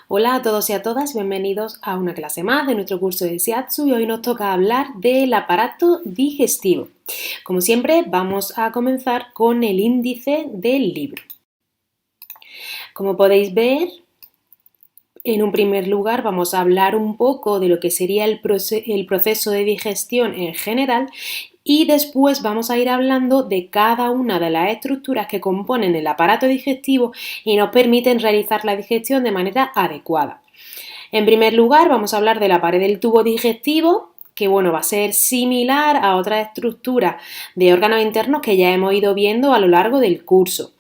Hola a todos y a todas, bienvenidos a una clase más de nuestro curso de Shiatsu y hoy nos toca hablar del aparato digestivo. Como siempre, vamos a comenzar con el índice del libro. Como podéis ver, en un primer lugar vamos a hablar un poco de lo que sería el proceso de digestión en general y después vamos a ir hablando de cada una de las estructuras que componen el aparato digestivo y nos permiten realizar la digestión de manera adecuada. En primer lugar, vamos a hablar de la pared del tubo digestivo, que va a ser similar a otras estructuras de órganos internos que ya hemos ido viendo a lo largo del curso.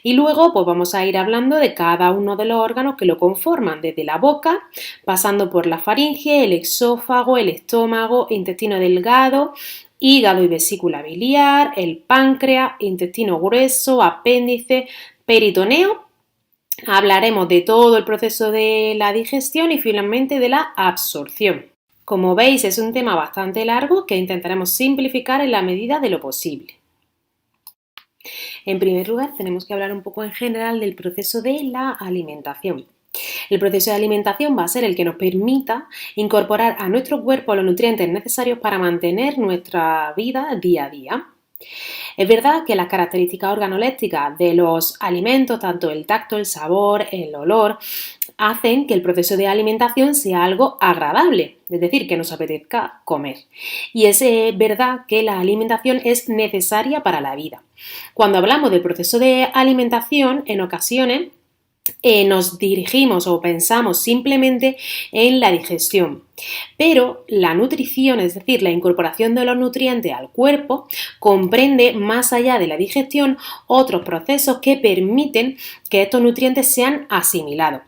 Y luego pues vamos a ir hablando de cada uno de los órganos que lo conforman, desde la boca, pasando por la faringe, el esófago, el estómago, intestino delgado, hígado y vesícula biliar, el páncreas, intestino grueso, apéndice, peritoneo. Hablaremos de todo el proceso de la digestión y finalmente de la absorción. Como veis, es un tema bastante largo que intentaremos simplificar en la medida de lo posible. En primer lugar, tenemos que hablar un poco en general del proceso de la alimentación. El proceso de alimentación va a ser el que nos permita incorporar a nuestro cuerpo los nutrientes necesarios para mantener nuestra vida día a día. Es verdad que las características organolépticas de los alimentos, tanto el tacto, el sabor, el olor, hacen que el proceso de alimentación sea algo agradable, es decir, que nos apetezca comer. Y es verdad que la alimentación es necesaria para la vida. Cuando hablamos del proceso de alimentación, en ocasiones nos dirigimos o pensamos simplemente en la digestión. Pero la nutrición, es decir, la incorporación de los nutrientes al cuerpo, comprende más allá de la digestión otros procesos que permiten que estos nutrientes sean asimilados.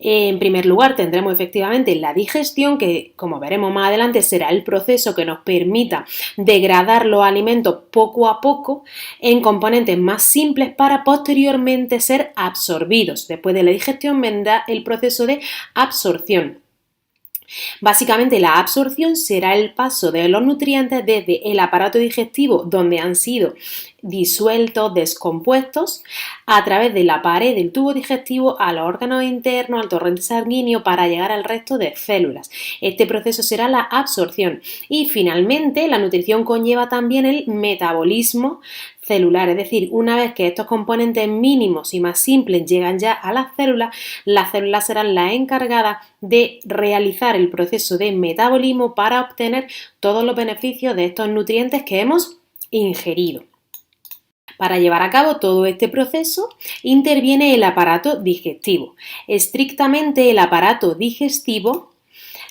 En primer lugar, tendremos efectivamente la digestión, que como veremos más adelante será el proceso que nos permita degradar los alimentos poco a poco en componentes más simples para posteriormente ser absorbidos. Después de la digestión vendrá el proceso de absorción. Básicamente la absorción será el paso de los nutrientes desde el aparato digestivo, donde han sido disueltos, descompuestos, a través de la pared del tubo digestivo a los órganos internos, al torrente sanguíneo, para llegar al resto de células. Este proceso será la absorción y finalmente la nutrición conlleva también el metabolismo celular, es decir, una vez que estos componentes mínimos y más simples llegan ya a las células serán las encargadas de realizar el proceso de metabolismo para obtener todos los beneficios de estos nutrientes que hemos ingerido. Para llevar a cabo todo este proceso interviene el aparato digestivo. Estrictamente el aparato digestivo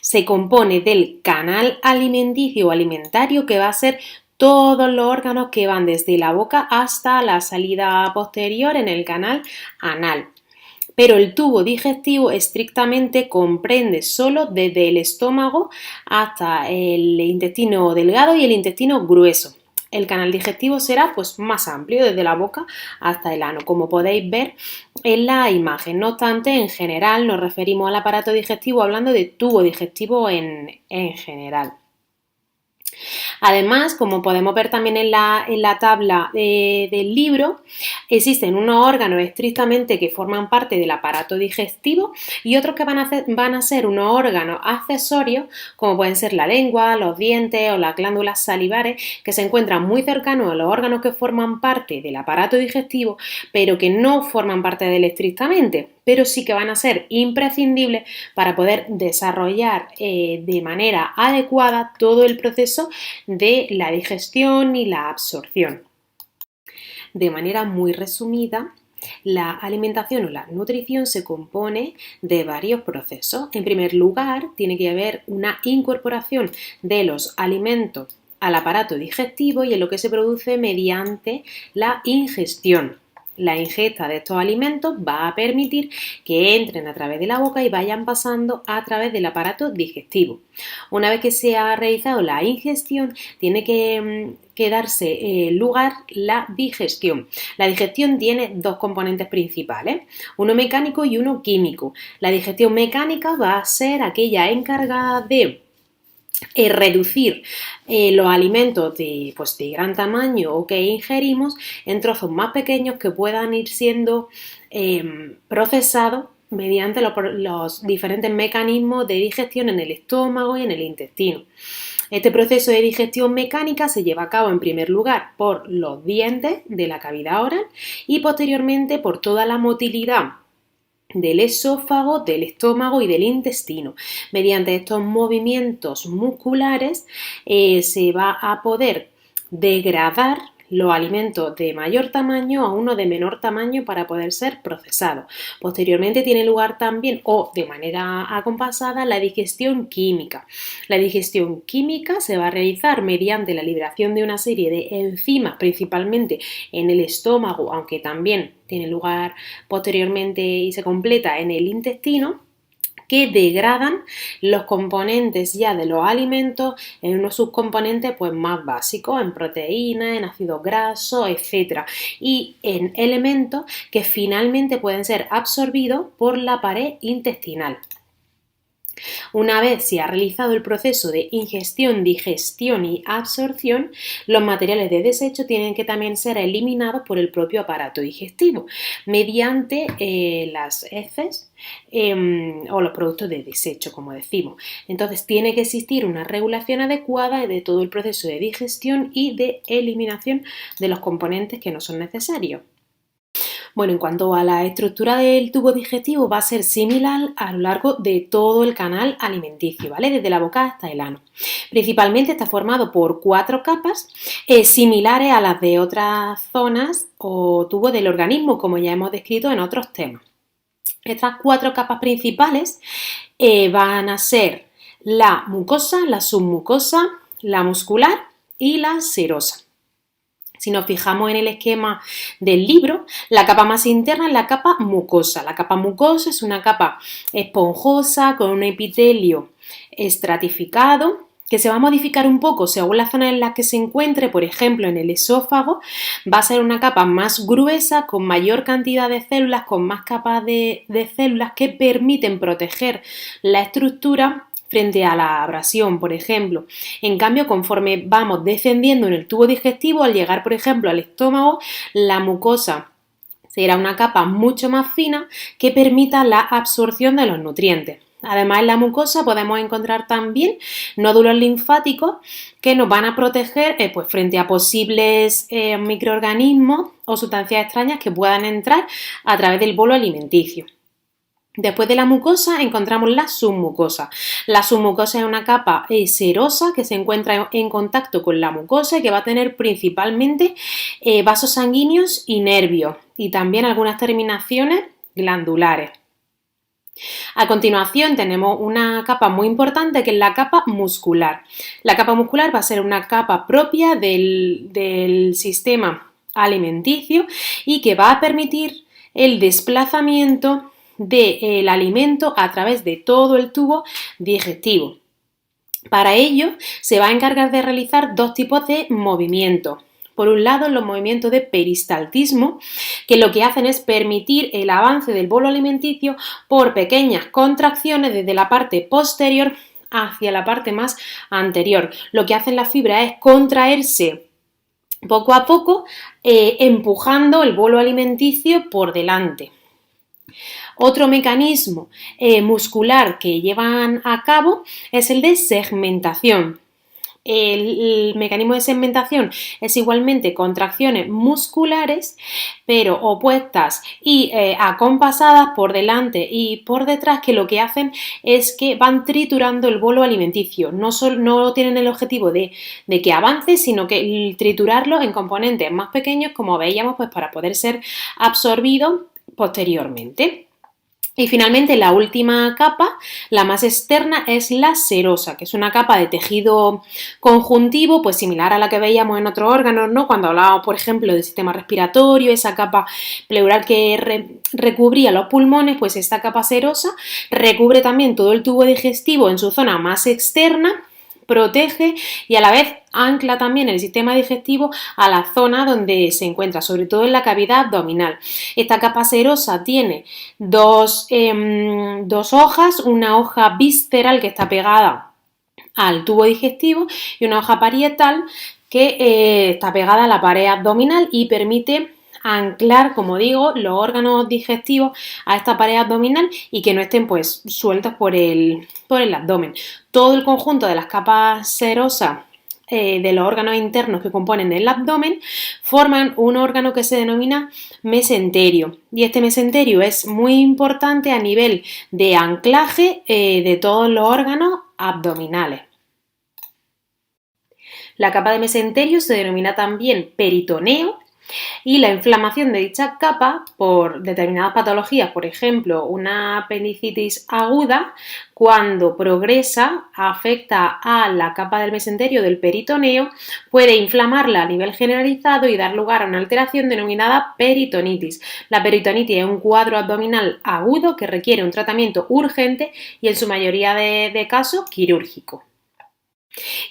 se compone del canal alimenticio o alimentario, que va a ser todos los órganos que van desde la boca hasta la salida posterior en el canal anal. Pero el tubo digestivo estrictamente comprende solo desde el estómago hasta el intestino delgado y el intestino grueso. El canal digestivo será más amplio, desde la boca hasta el ano, como podéis ver en la imagen. No obstante, en general nos referimos al aparato digestivo hablando de tubo digestivo en general. Además, como podemos ver también en la tabla del libro, existen unos órganos estrictamente que forman parte del aparato digestivo y otros que van a ser unos órganos accesorios, como pueden ser la lengua, los dientes o las glándulas salivares, que se encuentran muy cercanos a los órganos que forman parte del aparato digestivo, pero que no forman parte de él estrictamente, pero sí que van a ser imprescindibles para poder desarrollar de manera adecuada todo el proceso de la digestión y la absorción. De manera muy resumida, la alimentación o la nutrición se compone de varios procesos. En primer lugar, tiene que haber una incorporación de los alimentos al aparato digestivo y es lo que se produce mediante la ingestión. La ingesta de estos alimentos va a permitir que entren a través de la boca y vayan pasando a través del aparato digestivo. Una vez que se ha realizado la ingestión, tiene que darse lugar la digestión. La digestión tiene dos componentes principales, uno mecánico y uno químico. La digestión mecánica va a ser aquella encargada de reducir los alimentos de gran tamaño o que ingerimos en trozos más pequeños que puedan ir siendo procesados mediante los diferentes mecanismos de digestión en el estómago y en el intestino. Este proceso de digestión mecánica se lleva a cabo en primer lugar por los dientes de la cavidad oral y posteriormente por toda la motilidad del esófago, del estómago y del intestino. Mediante estos movimientos musculares se va a poder degradar los alimentos de mayor tamaño a uno de menor tamaño para poder ser procesados. Posteriormente tiene lugar también, o de manera acompasada, la digestión química. La digestión química se va a realizar mediante la liberación de una serie de enzimas, principalmente en el estómago, aunque también tiene lugar posteriormente y se completa en el intestino, que degradan los componentes ya de los alimentos en unos subcomponentes pues más básicos, en proteínas, en ácidos grasos, etc. Y en elementos que finalmente pueden ser absorbidos por la pared intestinal. Una vez se ha realizado el proceso de ingestión, digestión y absorción, los materiales de desecho tienen que también ser eliminados por el propio aparato digestivo mediante las heces o los productos de desecho, como decimos. Entonces tiene que existir una regulación adecuada de todo el proceso de digestión y de eliminación de los componentes que no son necesarios. Bueno, en cuanto a la estructura del tubo digestivo, va a ser similar a lo largo de todo el canal alimenticio, ¿vale? Desde la boca hasta el ano. Principalmente está formado por 4 capas similares a las de otras zonas o tubos del organismo, como ya hemos descrito en otros temas. Estas 4 capas principales van a ser la mucosa, la submucosa, la muscular y la serosa. Si nos fijamos en el esquema del libro, la capa más interna es la capa mucosa. La capa mucosa es una capa esponjosa con un epitelio estratificado que se va a modificar un poco según la zona en la que se encuentre. Por ejemplo, en el esófago va a ser una capa más gruesa, con mayor cantidad de células, con más capas de células que permiten proteger la estructura frente a la abrasión, por ejemplo. En cambio, conforme vamos descendiendo en el tubo digestivo, al llegar, por ejemplo, al estómago, la mucosa será una capa mucho más fina que permita la absorción de los nutrientes. Además, en la mucosa podemos encontrar también nódulos linfáticos que nos van a proteger pues, frente a posibles microorganismos o sustancias extrañas que puedan entrar a través del bolo alimenticio. Después de la mucosa encontramos la submucosa. La submucosa es una capa serosa que se encuentra en contacto con la mucosa y que va a tener principalmente vasos sanguíneos y nervios y también algunas terminaciones glandulares. A continuación tenemos una capa muy importante que es la capa muscular. La capa muscular va a ser una capa propia del sistema alimenticio y que va a permitir el desplazamiento del alimento a través de todo el tubo digestivo. Para ello se va a encargar de realizar 2 tipos de movimientos. Por un lado, los movimientos de peristaltismo, que lo que hacen es permitir el avance del bolo alimenticio por pequeñas contracciones desde la parte posterior hacia la parte más anterior. Lo que hacen las fibras es contraerse poco a poco, empujando el bolo alimenticio por delante. Otro mecanismo muscular que llevan a cabo es el de segmentación. El mecanismo de segmentación es igualmente contracciones musculares, pero opuestas y acompasadas por delante y por detrás, que lo que hacen es que van triturando el bolo alimenticio. No tienen el objetivo de que avance, sino que triturarlo en componentes más pequeños, como veíamos, pues para poder ser absorbido posteriormente. Y finalmente la última capa, la más externa, es la serosa, que es una capa de tejido conjuntivo, pues similar a la que veíamos en otros órganos, ¿no? Cuando hablábamos, por ejemplo, del sistema respiratorio, esa capa pleural que recubría los pulmones, pues esta capa serosa recubre también todo el tubo digestivo en su zona más externa, protege y a la vez ancla también el sistema digestivo a la zona donde se encuentra, sobre todo en la cavidad abdominal. Esta capa serosa tiene dos hojas, una hoja visceral que está pegada al tubo digestivo y una hoja parietal que está pegada a la pared abdominal y permite anclar, como digo, los órganos digestivos a esta pared abdominal y que no estén pues sueltos por el abdomen. Todo el conjunto de las capas serosas de los órganos internos que componen el abdomen forman un órgano que se denomina mesenterio, y este mesenterio es muy importante a nivel de anclaje de todos los órganos abdominales. La capa de mesenterio se denomina también peritoneo, y la inflamación de dicha capa por determinadas patologías, por ejemplo, una apendicitis aguda, cuando progresa, afecta a la capa del mesenterio del peritoneo, puede inflamarla a nivel generalizado y dar lugar a una alteración denominada peritonitis. La peritonitis es un cuadro abdominal agudo que requiere un tratamiento urgente y en su mayoría de casos quirúrgico.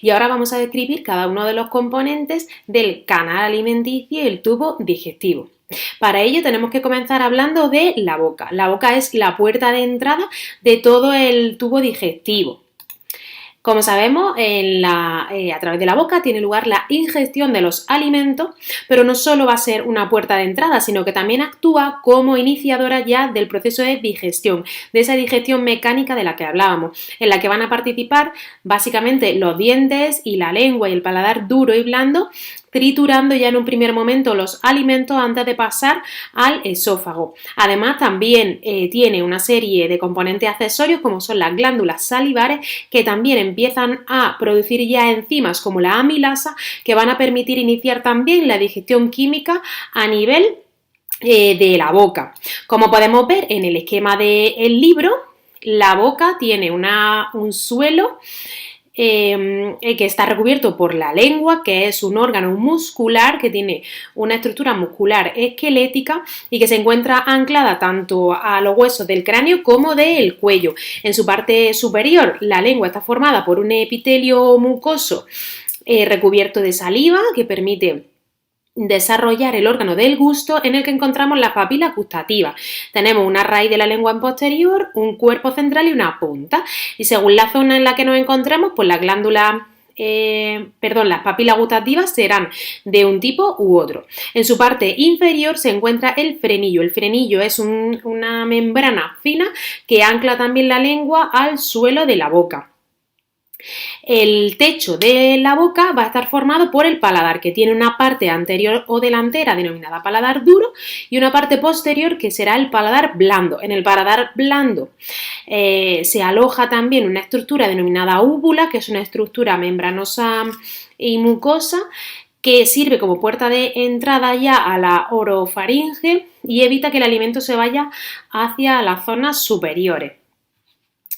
Y ahora vamos a describir cada uno de los componentes del canal alimenticio y el tubo digestivo. Para ello tenemos que comenzar hablando de la boca. La boca es la puerta de entrada de todo el tubo digestivo. Como sabemos, a través de la boca tiene lugar la ingestión de los alimentos, pero no solo va a ser una puerta de entrada, sino que también actúa como iniciadora ya del proceso de digestión, de esa digestión mecánica de la que hablábamos, en la que van a participar básicamente los dientes y la lengua y el paladar duro y blando, triturando ya en un primer momento los alimentos antes de pasar al esófago. Además, también tiene una serie de componentes accesorios como son las glándulas salivares, que también empiezan a producir ya enzimas como la amilasa, que van a permitir iniciar también la digestión química a nivel de la boca. Como podemos ver en el esquema del libro, la boca tiene un suelo que está recubierto por la lengua, que es un órgano muscular que tiene una estructura muscular esquelética y que se encuentra anclada tanto a los huesos del cráneo como del cuello. En su parte superior, la lengua está formada por un epitelio mucoso recubierto de saliva que permite desarrollar el órgano del gusto, en el que encontramos las papilas gustativas. Tenemos una raíz de la lengua en posterior, un cuerpo central y una punta. Y según la zona en la que nos encontremos, pues las papilas gustativas serán de un tipo u otro. En su parte inferior se encuentra el frenillo. El frenillo es una membrana fina que ancla también la lengua al suelo de la boca. El techo de la boca va a estar formado por el paladar, que tiene una parte anterior o delantera denominada paladar duro y una parte posterior que será el paladar blando. En el paladar blando se aloja también una estructura denominada úvula, que es una estructura membranosa y mucosa que sirve como puerta de entrada ya a la orofaringe y evita que el alimento se vaya hacia las zonas superiores.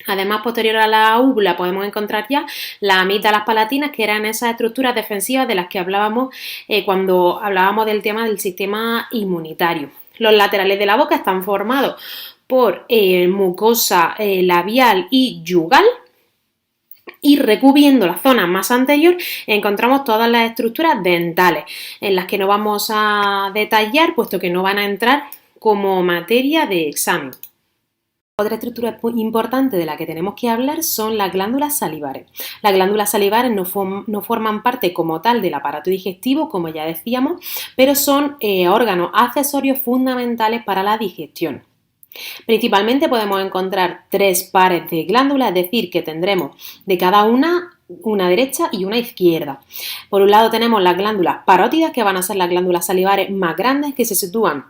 Además, posterior a la úvula podemos encontrar ya las amígdalas palatinas, que eran esas estructuras defensivas de las que hablábamos cuando hablábamos del tema del sistema inmunitario. Los laterales de la boca están formados por mucosa labial y yugal, y recubriendo la zona más anterior encontramos todas las estructuras dentales, en las que no vamos a detallar puesto que no van a entrar como materia de examen. Otra estructura importante de la que tenemos que hablar son las glándulas salivares. Las glándulas salivares no forman parte como tal del aparato digestivo, como ya decíamos, pero son órganos accesorios fundamentales para la digestión. Principalmente podemos encontrar 3 pares de glándulas, es decir, que tendremos de cada una derecha y una izquierda. Por un lado tenemos las glándulas parótidas, que van a ser las glándulas salivares más grandes, que se sitúan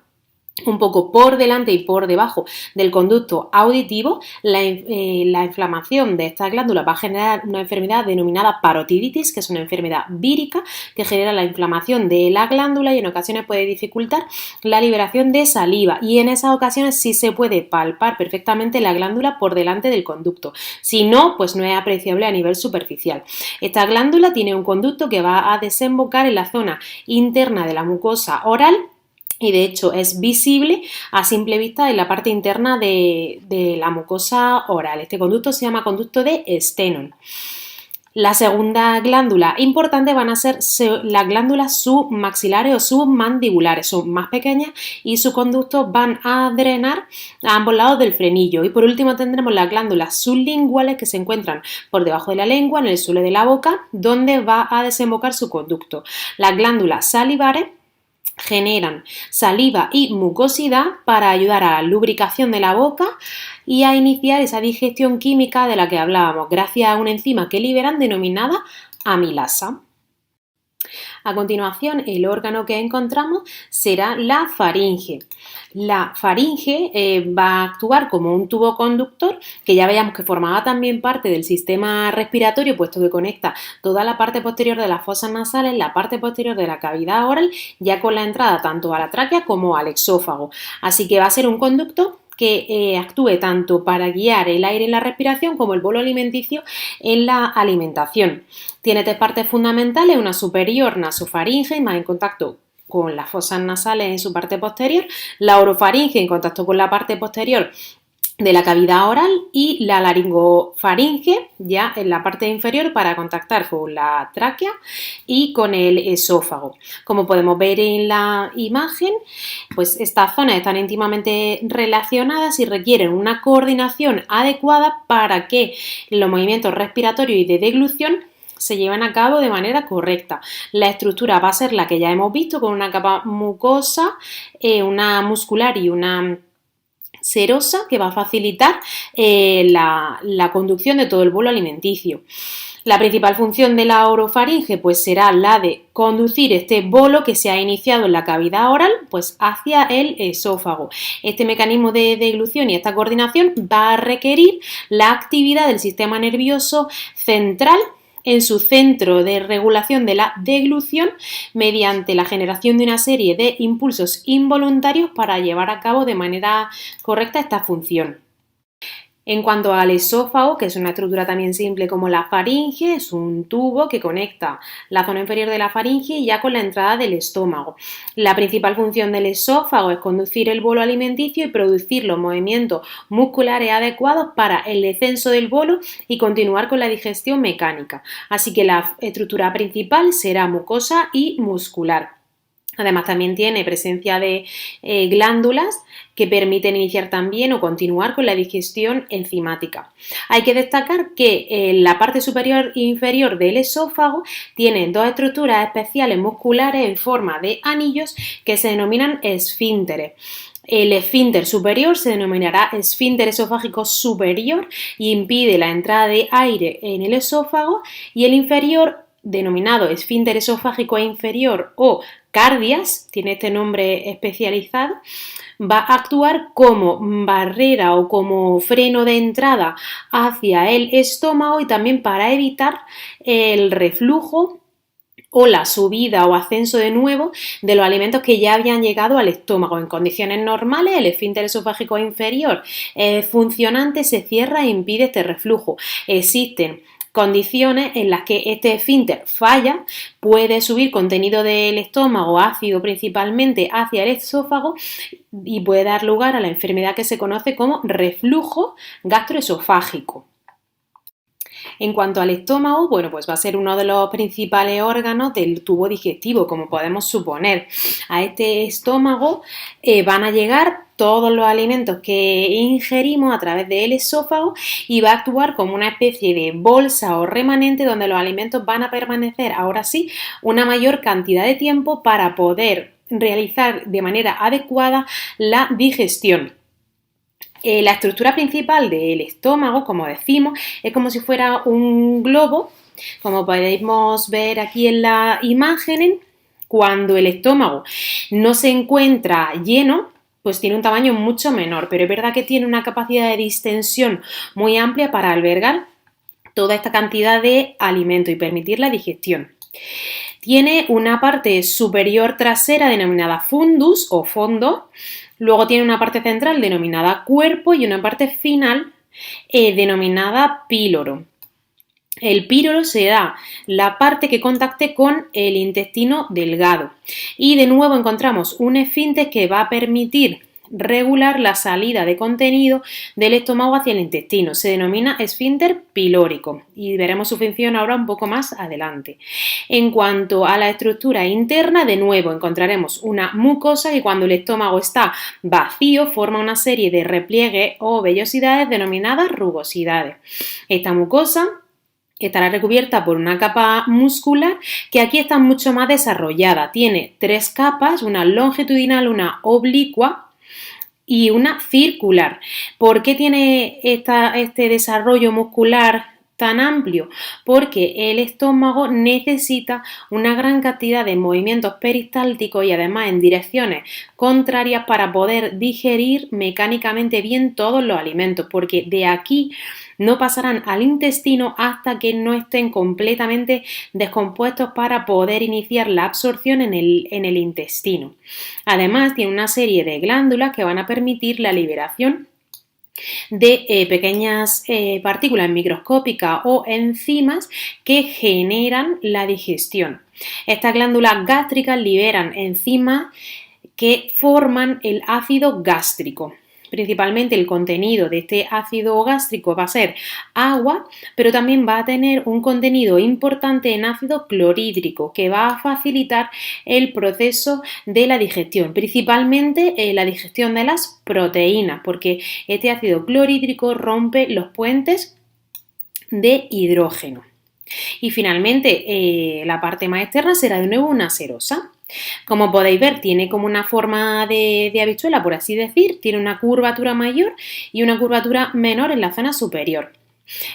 un poco por delante y por debajo del conducto auditivo. La inflamación de estas glándulas va a generar una enfermedad denominada parotiditis, que es una enfermedad vírica que genera la inflamación de la glándula y en ocasiones puede dificultar la liberación de saliva, y en esas ocasiones sí se puede palpar perfectamente la glándula por delante del conducto. Si no, pues no es apreciable a nivel superficial. Esta glándula tiene un conducto que va a desembocar en la zona interna de la mucosa oral, y de hecho es visible a simple vista en la parte interna de la mucosa oral. Este conducto se llama conducto de Stenone. La segunda glándula importante van a ser las glándulas submaxilares o submandibulares. Son más pequeñas y sus conductos van a drenar a ambos lados del frenillo. Y por último tendremos las glándulas sublinguales, que se encuentran por debajo de la lengua, en el suelo de la boca, donde va a desembocar su conducto. Las glándulas salivares generan saliva y mucosidad para ayudar a la lubricación de la boca y a iniciar esa digestión química de la que hablábamos, gracias a una enzima que liberan denominada amilasa. A continuación, el órgano que encontramos será la faringe. La faringe va a actuar como un tubo conductor, que ya veíamos que formaba también parte del sistema respiratorio, puesto que conecta toda la parte posterior de las fosas nasales, la parte posterior de la cavidad oral, ya con la entrada tanto a la tráquea como al exófago. Así que va a ser un conducto que actúe tanto para guiar el aire en la respiración como el bolo alimenticio en la alimentación. Tiene tres partes fundamentales, una superior nasofaringe, más en contacto con las fosas nasales en su parte posterior, la orofaringe en contacto con la parte posterior de la cavidad oral y la laringofaringe ya en la parte inferior para contactar con la tráquea y con el esófago. Como podemos ver en la imagen, pues estas zonas están íntimamente relacionadas y requieren una coordinación adecuada para que los movimientos respiratorios y de deglución se llevan a cabo de manera correcta. La estructura va a ser la que ya hemos visto, con una capa mucosa, una muscular y una serosa, que va a facilitar la conducción de todo el bolo alimenticio. La principal función de la orofaringe pues será la de conducir este bolo que se ha iniciado en la cavidad oral pues hacia el esófago. Este mecanismo de deglución y esta coordinación va a requerir la actividad del sistema nervioso central en su centro de regulación de la deglución mediante la generación de una serie de impulsos involuntarios para llevar a cabo de manera correcta esta función. En cuanto al esófago, que es una estructura también simple como la faringe, es un tubo que conecta la zona inferior de la faringe ya con la entrada del estómago. La principal función del esófago es conducir el bolo alimenticio y producir los movimientos musculares adecuados para el descenso del bolo y continuar con la digestión mecánica. Así que la estructura principal será mucosa y muscular. Además, también tiene presencia de glándulas que permiten iniciar también o continuar con la digestión enzimática. Hay que destacar que en la parte superior e inferior del esófago tienen dos estructuras especiales musculares en forma de anillos que se denominan esfínteres. El esfínter superior se denominará esfínter esofágico superior y impide la entrada de aire en el esófago, y el inferior, denominado esfínter esofágico inferior o cardias, tiene este nombre especializado, va a actuar como barrera o como freno de entrada hacia el estómago y también para evitar el reflujo o la subida o ascenso de nuevo de los alimentos que ya habían llegado al estómago. En condiciones normales, el esfínter esofágico inferior funcionante se cierra e impide este reflujo. Existen condiciones en las que este esfínter falla, puede subir contenido del estómago, ácido principalmente, hacia el esófago y puede dar lugar a la enfermedad que se conoce como reflujo gastroesofágico. En cuanto al estómago, bueno, pues va a ser uno de los principales órganos del tubo digestivo, como podemos suponer. A este estómago van a llegar todos los alimentos que ingerimos a través del esófago y va a actuar como una especie de bolsa o remanente donde los alimentos van a permanecer, ahora sí, una mayor cantidad de tiempo para poder realizar de manera adecuada la digestión. La estructura principal del estómago, como decimos, es como si fuera un globo, como podemos ver aquí en la imagen. Cuando el estómago no se encuentra lleno, pues tiene un tamaño mucho menor, pero es verdad que tiene una capacidad de distensión muy amplia para albergar toda esta cantidad de alimento y permitir la digestión. Tiene una parte superior trasera denominada fundus o fondo. Luego tiene una parte central denominada cuerpo y una parte final denominada píloro. El píloro será la parte que contacte con el intestino delgado. Y de nuevo encontramos un esfínter que va a permitir regular la salida de contenido del estómago hacia el intestino. Se denomina esfínter pilórico y veremos su función ahora un poco más adelante. En cuanto a la estructura interna, de nuevo encontraremos una mucosa que cuando el estómago está vacío forma una serie de repliegues o vellosidades denominadas rugosidades. Esta mucosa Estará recubierta por una capa muscular que aquí está mucho más desarrollada. Tiene 3 capas, una longitudinal, una oblicua y una circular. ¿Por qué tiene este desarrollo muscular tan amplio? Porque el estómago necesita una gran cantidad de movimientos peristálticos y además en direcciones contrarias para poder digerir mecánicamente bien todos los alimentos, porque de aquí no pasarán al intestino hasta que no estén completamente descompuestos para poder iniciar la absorción en el intestino. Además, tiene una serie de glándulas que van a permitir la liberación de pequeñas partículas microscópicas o enzimas que generan la digestión. Estas glándulas gástricas liberan enzimas que forman el ácido gástrico. Principalmente el contenido de este ácido gástrico va a ser agua, pero también va a tener un contenido importante en ácido clorhídrico que va a facilitar el proceso de la digestión, principalmente la digestión de las proteínas, porque este ácido clorhídrico rompe los puentes de hidrógeno. Y finalmente, la parte más externa será de nuevo una serosa. Como podéis ver, tiene como una forma de habichuela, por así decir, tiene una curvatura mayor y una curvatura menor en la zona superior.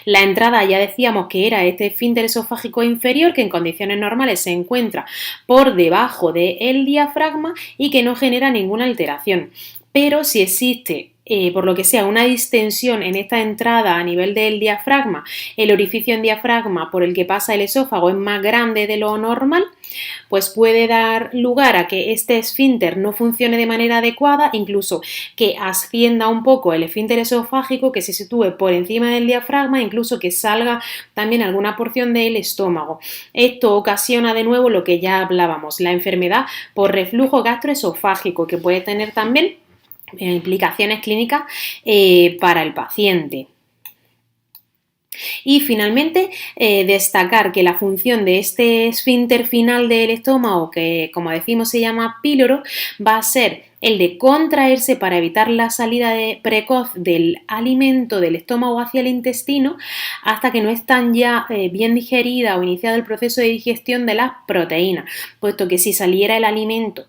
La entrada ya decíamos que era este esfínter esofágico inferior que en condiciones normales se encuentra por debajo del diafragma y que no genera ninguna alteración. Pero si existe por lo que sea una distensión en esta entrada a nivel del diafragma, el orificio en diafragma por el que pasa el esófago es más grande de lo normal, pues puede dar lugar a que este esfínter no funcione de manera adecuada, incluso que ascienda un poco el esfínter esofágico, que se sitúe por encima del diafragma, incluso que salga también alguna porción del estómago. Esto ocasiona de nuevo lo que ya hablábamos, la enfermedad por reflujo gastroesofágico, que puede tener también implicaciones clínicas para el paciente. Y finalmente, destacar que la función de este esfínter final del estómago, que como decimos se llama píloro, va a ser el de contraerse para evitar la salida precoz del alimento del estómago hacia el intestino hasta que no están ya bien digeridas o iniciado el proceso de digestión de las proteínas, puesto que si saliera el alimento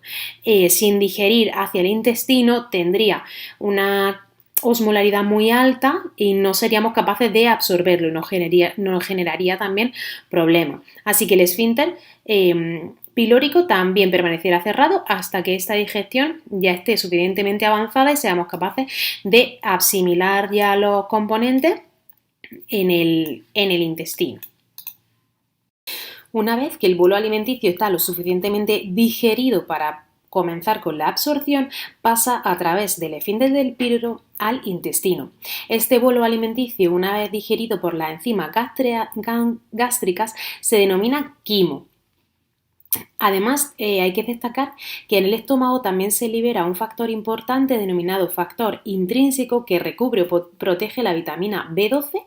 sin digerir hacia el intestino tendría una osmolaridad muy alta y no seríamos capaces de absorberlo y nos generaría también problemas. Así que el esfínter pilórico también permanecerá cerrado hasta que esta digestión ya esté suficientemente avanzada y seamos capaces de asimilar ya los componentes en el intestino. Una vez que el bolo alimenticio está lo suficientemente digerido para comenzar con la absorción, pasa a través del esfínter del píloro al intestino. Este bolo alimenticio, una vez digerido por las enzimas gástricas, se denomina quimo. Además, hay que destacar que en el estómago también se libera un factor importante denominado factor intrínseco que recubre o protege la vitamina B12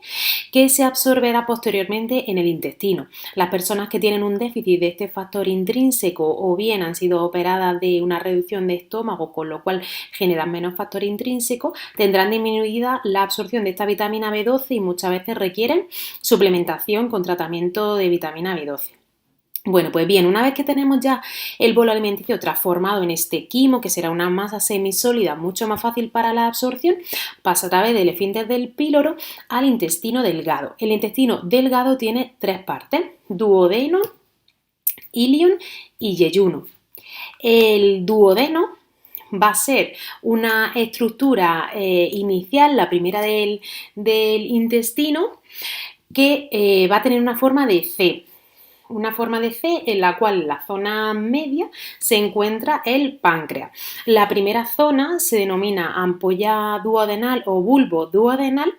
que se absorberá posteriormente en el intestino. Las personas que tienen un déficit de este factor intrínseco o bien han sido operadas de una reducción de estómago, con lo cual generan menos factor intrínseco, tendrán disminuida la absorción de esta vitamina B12 y muchas veces requieren suplementación con tratamiento de vitamina B12. Bueno, pues bien, una vez que tenemos ya el bolo alimenticio transformado en este quimo, que será una masa semisólida mucho más fácil para la absorción, pasa a través del esfínter del píloro al intestino delgado. El intestino delgado tiene 3 partes: duodeno, ilion y yeyuno. El duodeno va a ser una estructura inicial, la primera del intestino, que va a tener una forma de C. Una forma de C en la cual en la zona media se encuentra el páncreas. La primera zona se denomina ampolla duodenal o bulbo duodenal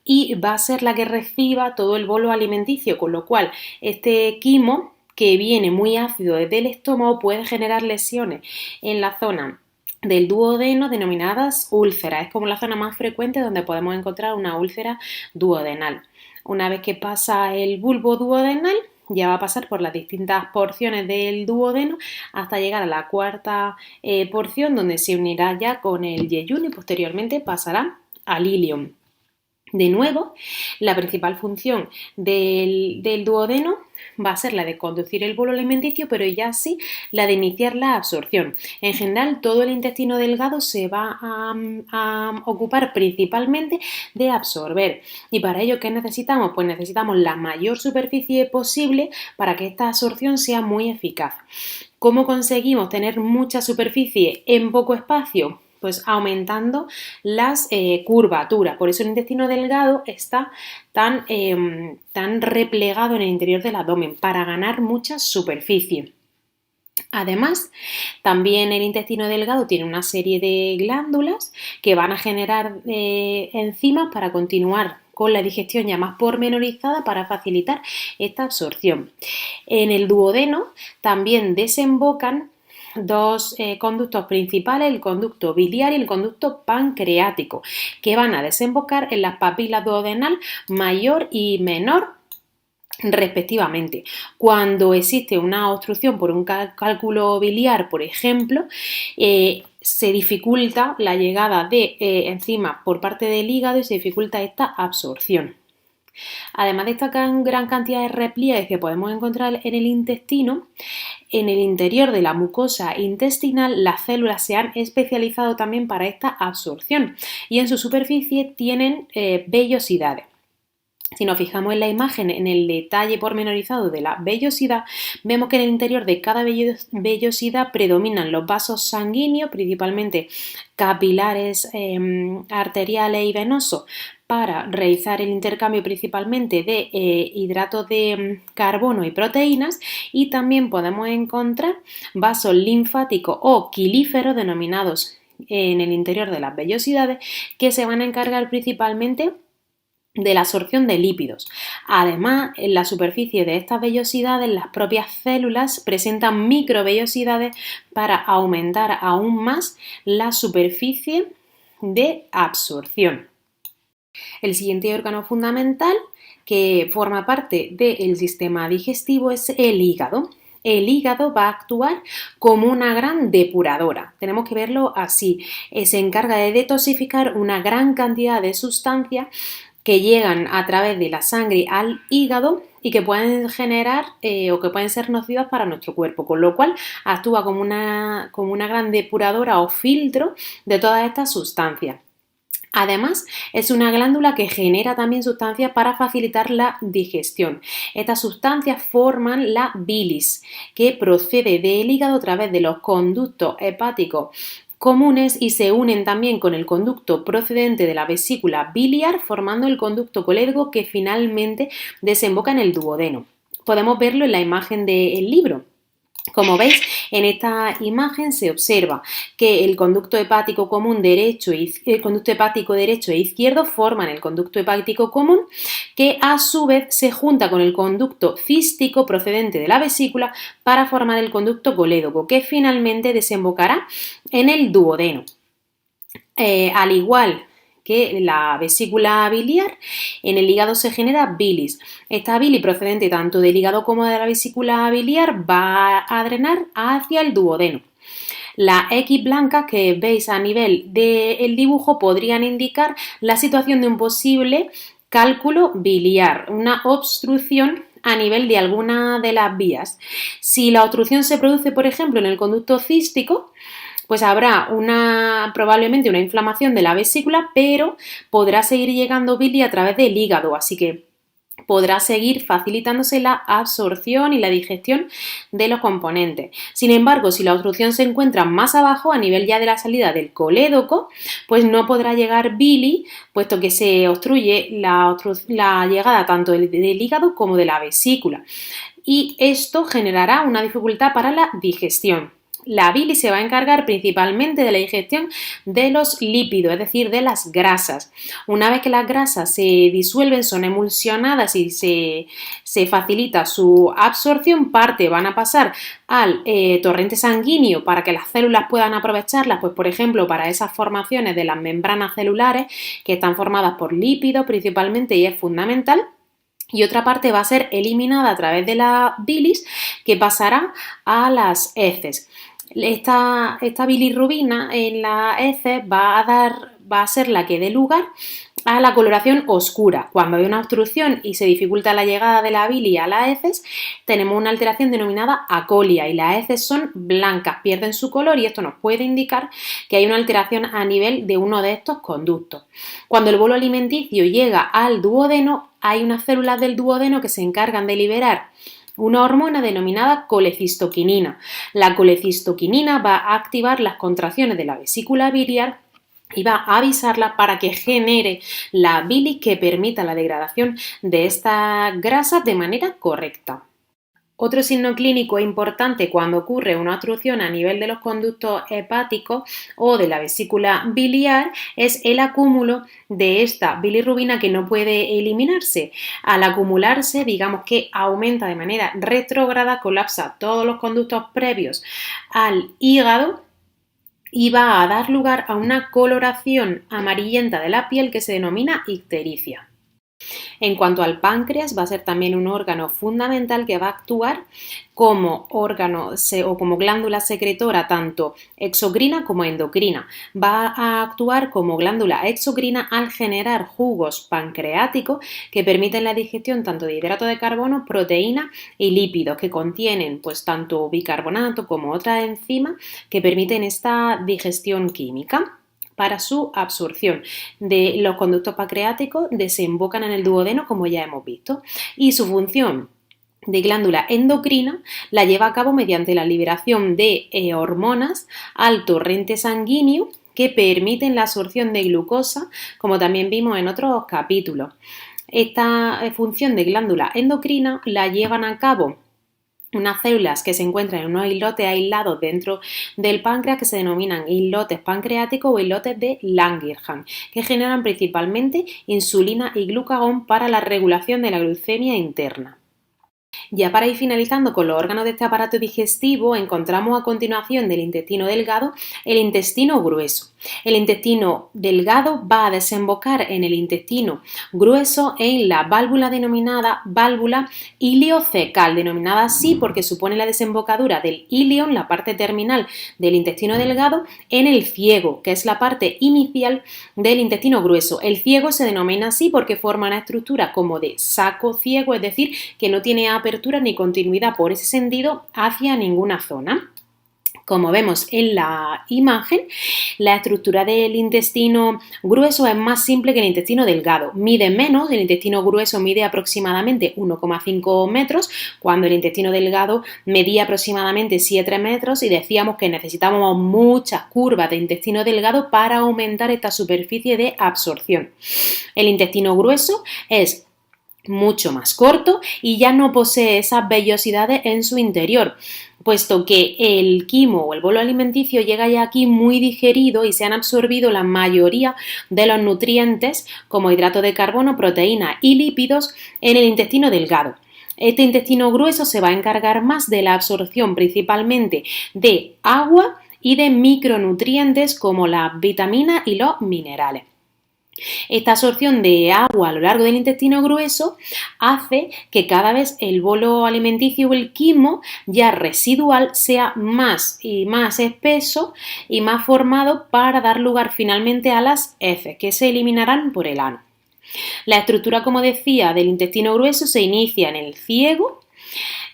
y va a ser la que reciba todo el bolo alimenticio, con lo cual este quimo, que viene muy ácido desde el estómago, puede generar lesiones en la zona del duodeno denominadas úlceras. Es como la zona más frecuente donde podemos encontrar una úlcera duodenal. Una vez que pasa el bulbo duodenal, ya va a pasar por las distintas porciones del duodeno hasta llegar a la cuarta porción, donde se unirá ya con el yeyuno y posteriormente pasará al ilion. De nuevo, la principal función del duodeno va a ser la de conducir el bolo alimenticio, pero ya sí la de iniciar la absorción. En general, todo el intestino delgado se va a ocupar principalmente de absorber. ¿Y para ello qué necesitamos? Pues necesitamos la mayor superficie posible para que esta absorción sea muy eficaz. ¿Cómo conseguimos tener mucha superficie en poco espacio? Pues aumentando las curvaturas. Por eso el intestino delgado está tan replegado en el interior del abdomen, para ganar mucha superficie. Además, también el intestino delgado tiene una serie de glándulas que van a generar enzimas para continuar con la digestión ya más pormenorizada, para facilitar esta absorción. En el duodeno también desembocan dos conductos principales, el conducto biliar y el conducto pancreático, que van a desembocar en las papilas duodenal mayor y menor respectivamente. Cuando existe una obstrucción por un cálculo biliar, por ejemplo, se dificulta la llegada de enzimas por parte del hígado y se dificulta esta absorción. Además de esta gran cantidad de repliegues que podemos encontrar en el intestino, en el interior de la mucosa intestinal las células se han especializado también para esta absorción y en su superficie tienen vellosidades. Si nos fijamos en la imagen, en el detalle pormenorizado de la vellosidad, vemos que en el interior de cada vellosidad predominan los vasos sanguíneos, principalmente capilares, arteriales y venosos, para realizar el intercambio principalmente de hidratos de carbono y proteínas, y también podemos encontrar vasos linfáticos o quilíferos denominados en el interior de las vellosidades, que se van a encargar principalmente de la absorción de lípidos. Además, en la superficie de estas vellosidades, las propias células presentan microvellosidades para aumentar aún más la superficie de absorción. El siguiente órgano fundamental que forma parte del sistema digestivo es el hígado. El hígado va a actuar como una gran depuradora. Tenemos que verlo así. Se encarga de detoxificar una gran cantidad de sustancias que llegan a través de la sangre al hígado y que pueden generar o que pueden ser nocivas para nuestro cuerpo, con lo cual actúa como una gran depuradora o filtro de todas estas sustancias. Además, es una glándula que genera también sustancias para facilitar la digestión. Estas sustancias forman la bilis, que procede del hígado a través de los conductos hepáticos comunes y se unen también con el conducto procedente de la vesícula biliar, formando el conducto colédoco que finalmente desemboca en el duodeno. Podemos verlo en la imagen del libro. Como veis, en esta imagen se observa que el conducto hepático común derecho y el conducto hepático derecho e izquierdo forman el conducto hepático común, que a su vez se junta con el conducto cístico procedente de la vesícula para formar el conducto colédoco, que finalmente desembocará en el duodeno. Al igual que la vesícula biliar, en el hígado se genera bilis. Esta bilis procedente tanto del hígado como de la vesícula biliar va a drenar hacia el duodeno. Las X blancas que veis a nivel del dibujo podrían indicar la situación de un posible cálculo biliar, una obstrucción a nivel de alguna de las vías. Si la obstrucción se produce, por ejemplo, en el conducto cístico, pues habrá probablemente una inflamación de la vesícula, pero podrá seguir llegando bilis a través del hígado, así que podrá seguir facilitándose la absorción y la digestión de los componentes. Sin embargo, si la obstrucción se encuentra más abajo, a nivel ya de la salida del colédoco, pues no podrá llegar bilis, puesto que se obstruye la llegada tanto del hígado como de la vesícula. Y esto generará una dificultad para la digestión. La bilis se va a encargar principalmente de la digestión de los lípidos, es decir, de las grasas. Una vez que las grasas se disuelven, son emulsionadas y se facilita su absorción, parte van a pasar al torrente sanguíneo para que las células puedan aprovecharlas, pues por ejemplo, para esas formaciones de las membranas celulares que están formadas por lípidos principalmente, y es fundamental. Y otra parte va a ser eliminada a través de la bilis, que pasará a las heces. Esta bilirrubina en las heces va a ser la que dé lugar a la coloración oscura. Cuando hay una obstrucción y se dificulta la llegada de la bilis a las heces, tenemos una alteración denominada acolia y las heces son blancas, pierden su color y esto nos puede indicar que hay una alteración a nivel de uno de estos conductos. Cuando el bolo alimenticio llega al duodeno, hay unas células del duodeno que se encargan de liberar una hormona denominada colecistoquinina. La colecistoquinina va a activar las contracciones de la vesícula biliar y va a avisarla para que genere la bilis que permita la degradación de estas grasas de manera correcta. Otro signo clínico importante cuando ocurre una obstrucción a nivel de los conductos hepáticos o de la vesícula biliar es el acúmulo de esta bilirrubina que no puede eliminarse. Al acumularse, digamos que aumenta de manera retrógrada, colapsa todos los conductos previos al hígado y va a dar lugar a una coloración amarillenta de la piel que se denomina ictericia. En cuanto al páncreas, va a ser también un órgano fundamental que va a actuar como órgano o como glándula secretora tanto exocrina como endocrina. Va a actuar como glándula exocrina al generar jugos pancreáticos que permiten la digestión tanto de hidrato de carbono, proteína y lípidos que contienen pues tanto bicarbonato como otras enzimas que permiten esta digestión química. Para su absorción de los conductos pancreáticos desembocan en el duodeno, como ya hemos visto, y su función de glándula endocrina la lleva a cabo mediante la liberación de hormonas al torrente sanguíneo que permiten la absorción de glucosa, como también vimos en otros capítulos. Esta función de glándula endocrina la llevan a cabo unas células que se encuentran en unos islotes aislados dentro del páncreas que se denominan islotes pancreáticos o islotes de Langerhans, que generan principalmente insulina y glucagón para la regulación de la glucemia interna. Ya para ir finalizando con los órganos de este aparato digestivo, encontramos a continuación del intestino delgado el intestino grueso. El intestino delgado va a desembocar en el intestino grueso en la válvula denominada válvula iliocecal, denominada así porque supone la desembocadura del ilion, la parte terminal del intestino delgado, en el ciego, que es la parte inicial del intestino grueso. El ciego se denomina así porque forma una estructura como de saco ciego, es decir, que no tiene apertura ni continuidad por ese sentido hacia ninguna zona. Como vemos en la imagen, la estructura del intestino grueso es más simple que el intestino delgado. Mide menos, el intestino grueso mide aproximadamente 1,5 metros, cuando el intestino delgado medía aproximadamente 7 metros y decíamos que necesitábamos muchas curvas de intestino delgado para aumentar esta superficie de absorción. El intestino grueso es mucho más corto y ya no posee esas vellosidades en su interior, puesto que el quimo o el bolo alimenticio llega ya aquí muy digerido y se han absorbido la mayoría de los nutrientes como hidrato de carbono, proteína y lípidos en el intestino delgado. Este intestino grueso se va a encargar más de la absorción principalmente de agua y de micronutrientes como las vitaminas y los minerales. Esta absorción de agua a lo largo del intestino grueso hace que cada vez el bolo alimenticio o el quimo ya residual sea más y más espeso y más formado para dar lugar finalmente a las heces que se eliminarán por el ano. La estructura, como decía, del intestino grueso se inicia en el ciego,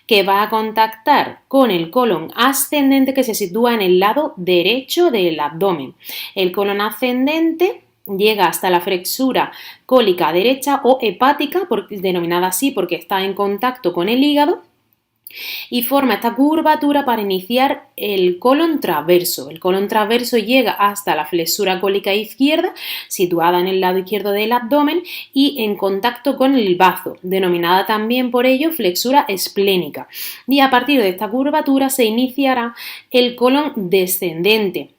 que va a contactar con el colon ascendente que se sitúa en el lado derecho del abdomen. El colon ascendente llega hasta la flexura cólica derecha o hepática, denominada así porque está en contacto con el hígado, y forma esta curvatura para iniciar el colon transverso. El colon transverso llega hasta la flexura cólica izquierda, situada en el lado izquierdo del abdomen y en contacto con el bazo, denominada también por ello flexura esplénica. Y a partir de esta curvatura se iniciará el colon descendente,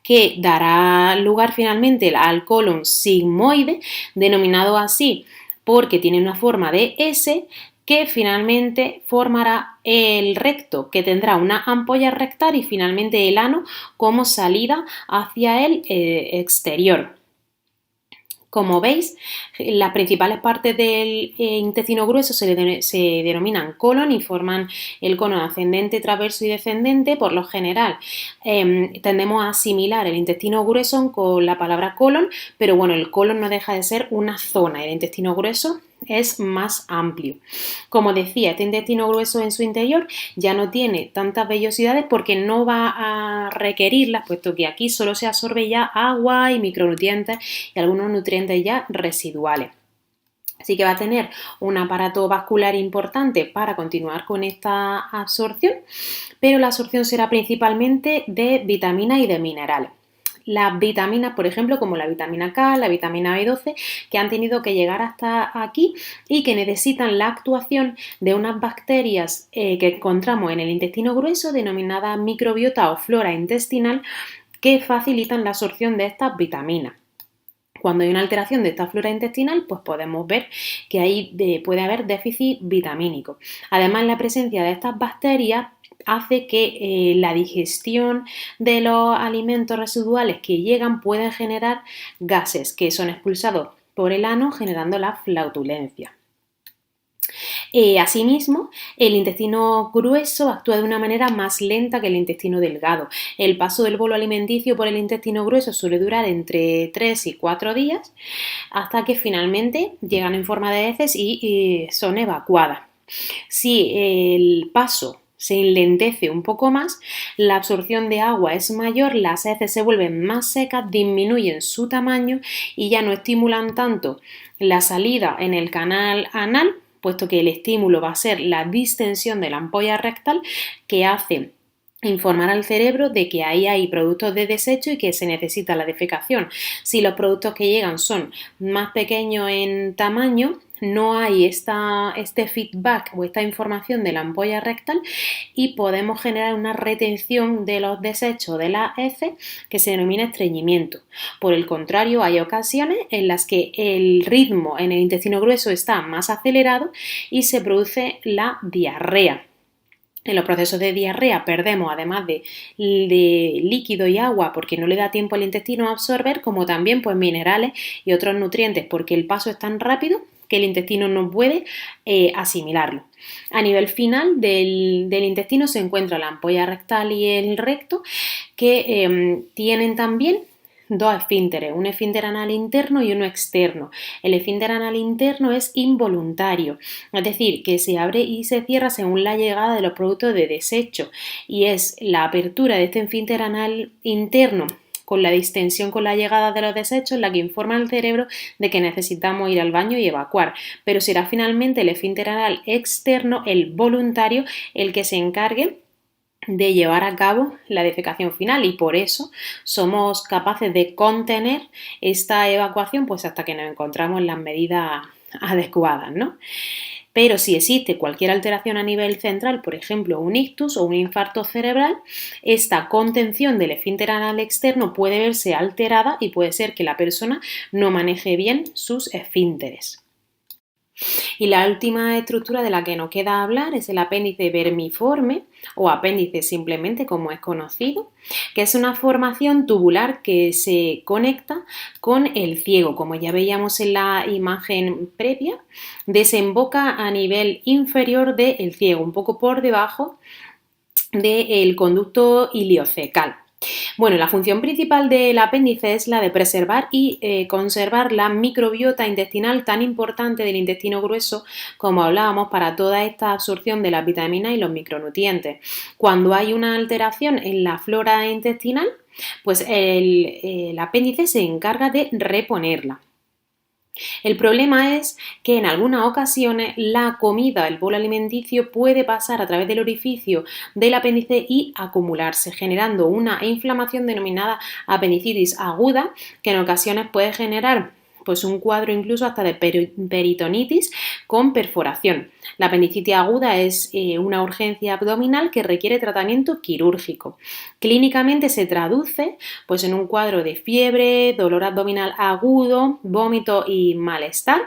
que dará lugar finalmente al colon sigmoide, denominado así porque tiene una forma de S, que finalmente formará el recto, que tendrá una ampolla rectal y finalmente el ano como salida hacia el exterior. Como veis, las principales partes del intestino grueso se denominan colon y forman el cono ascendente, transverso y descendente. Por lo general, tendemos a asimilar el intestino grueso con la palabra colon, pero bueno, el colon no deja de ser una zona. El intestino grueso es más amplio. Como decía, este intestino grueso en su interior ya no tiene tantas vellosidades porque no va a requerirlas, puesto que aquí solo se absorbe ya agua y micronutrientes y algunos nutrientes ya residuales. Así que va a tener un aparato vascular importante para continuar con esta absorción, pero la absorción será principalmente de vitaminas y de minerales. Las vitaminas, por ejemplo, como la vitamina K, la vitamina B12, que han tenido que llegar hasta aquí y que necesitan la actuación de unas bacterias que encontramos en el intestino grueso, denominadas microbiota o flora intestinal, que facilitan la absorción de estas vitaminas. Cuando hay una alteración de esta flora intestinal, pues podemos ver que ahí puede haber déficit vitamínico. Además, la presencia de estas bacterias hace que la digestión de los alimentos residuales que llegan pueden generar gases que son expulsados por el ano, generando la flatulencia. Asimismo, el intestino grueso actúa de una manera más lenta que el intestino delgado. El paso del bolo alimenticio por el intestino grueso suele durar entre 3 y 4 días hasta que finalmente llegan en forma de heces y son evacuadas. Si el paso se enlentece un poco más, la absorción de agua es mayor, las heces se vuelven más secas, disminuyen su tamaño y ya no estimulan tanto la salida en el canal anal, puesto que el estímulo va a ser la distensión de la ampolla rectal, que hace informar al cerebro de que ahí hay productos de desecho y que se necesita la defecación. Si los productos que llegan son más pequeños en tamaño, no hay este feedback o esta información de la ampolla rectal y podemos generar una retención de los desechos de la heces que se denomina estreñimiento. Por el contrario, hay ocasiones en las que el ritmo en el intestino grueso está más acelerado y se produce la diarrea. En los procesos de diarrea perdemos, además de líquido y agua, porque no le da tiempo al intestino a absorber, como también pues, minerales y otros nutrientes, porque el paso es tan rápido que el intestino no puede asimilarlo. A nivel final del intestino se encuentra la ampolla rectal y el recto, que tienen también dos esfínteres, un esfínter anal interno y uno externo. El esfínter anal interno es involuntario, es decir, que se abre y se cierra según la llegada de los productos de desecho, y es la apertura de este esfínter anal interno con la distensión con la llegada de los desechos la que informa al cerebro de que necesitamos ir al baño y evacuar, pero será finalmente el esfínter anal externo, el voluntario, el que se encargue de llevar a cabo la defecación final, y por eso somos capaces de contener esta evacuación pues hasta que nos encontramos en las medidas adecuadas, ¿no? Pero si existe cualquier alteración a nivel central, por ejemplo un ictus o un infarto cerebral, esta contención del esfínter anal externo puede verse alterada y puede ser que la persona no maneje bien sus esfínteres. Y la última estructura de la que nos queda hablar es el apéndice vermiforme o apéndice simplemente como es conocido, que es una formación tubular que se conecta con el ciego. Como ya veíamos en la imagen previa, desemboca a nivel inferior del ciego, un poco por debajo del conducto iliocecal. Bueno, la función principal del apéndice es la de preservar y conservar la microbiota intestinal tan importante del intestino grueso, como hablábamos, para toda esta absorción de las vitaminas y los micronutrientes. Cuando hay una alteración en la flora intestinal, pues el apéndice se encarga de reponerla. El problema es que en algunas ocasiones la comida, el bolo alimenticio, puede pasar a través del orificio del apéndice y acumularse, generando una inflamación denominada apendicitis aguda, que en ocasiones puede generar pues un cuadro incluso hasta de peritonitis con perforación. La apendicitis aguda es una urgencia abdominal que requiere tratamiento quirúrgico. Clínicamente se traduce pues, en un cuadro de fiebre, dolor abdominal agudo, vómito y malestar.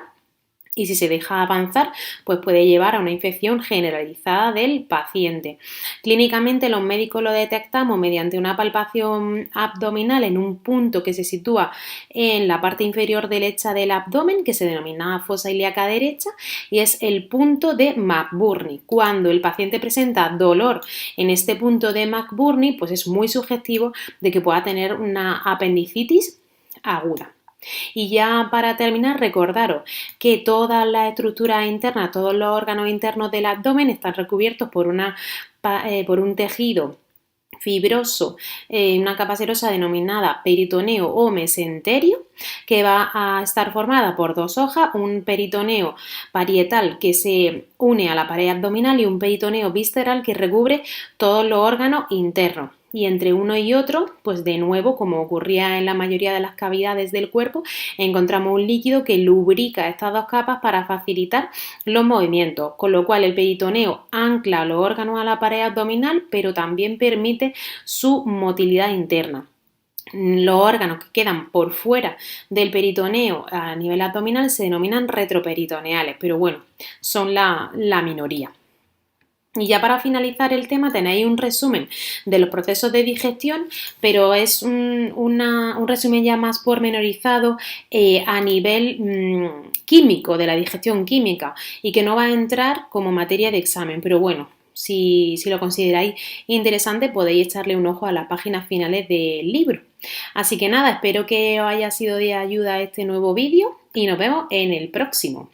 y si se deja avanzar, pues puede llevar a una infección generalizada del paciente. Clínicamente los médicos lo detectamos mediante una palpación abdominal en un punto que se sitúa en la parte inferior derecha del abdomen, que se denomina fosa ilíaca derecha, y es el punto de McBurney. Cuando el paciente presenta dolor en este punto de McBurney, pues es muy sugestivo de que pueda tener una apendicitis aguda. Y ya para terminar, recordaros que todas las estructuras internas, todos los órganos internos del abdomen están recubiertos por un tejido fibroso, una capa serosa denominada peritoneo o mesenterio, que va a estar formada por dos hojas, un peritoneo parietal que se une a la pared abdominal y un peritoneo visceral que recubre todos los órganos internos. Y entre uno y otro, pues de nuevo, como ocurría en la mayoría de las cavidades del cuerpo, encontramos un líquido que lubrica estas dos capas para facilitar los movimientos, con lo cual el peritoneo ancla los órganos a la pared abdominal, pero también permite su motilidad interna. Los órganos que quedan por fuera del peritoneo a nivel abdominal se denominan retroperitoneales, pero bueno, son la minoría. Y ya para finalizar el tema tenéis un resumen de los procesos de digestión, pero es un resumen ya más pormenorizado a nivel químico, de la digestión química, y que no va a entrar como materia de examen, pero bueno, si lo consideráis interesante podéis echarle un ojo a las páginas finales del libro. Así que nada, espero que os haya sido de ayuda este nuevo vídeo y nos vemos en el próximo.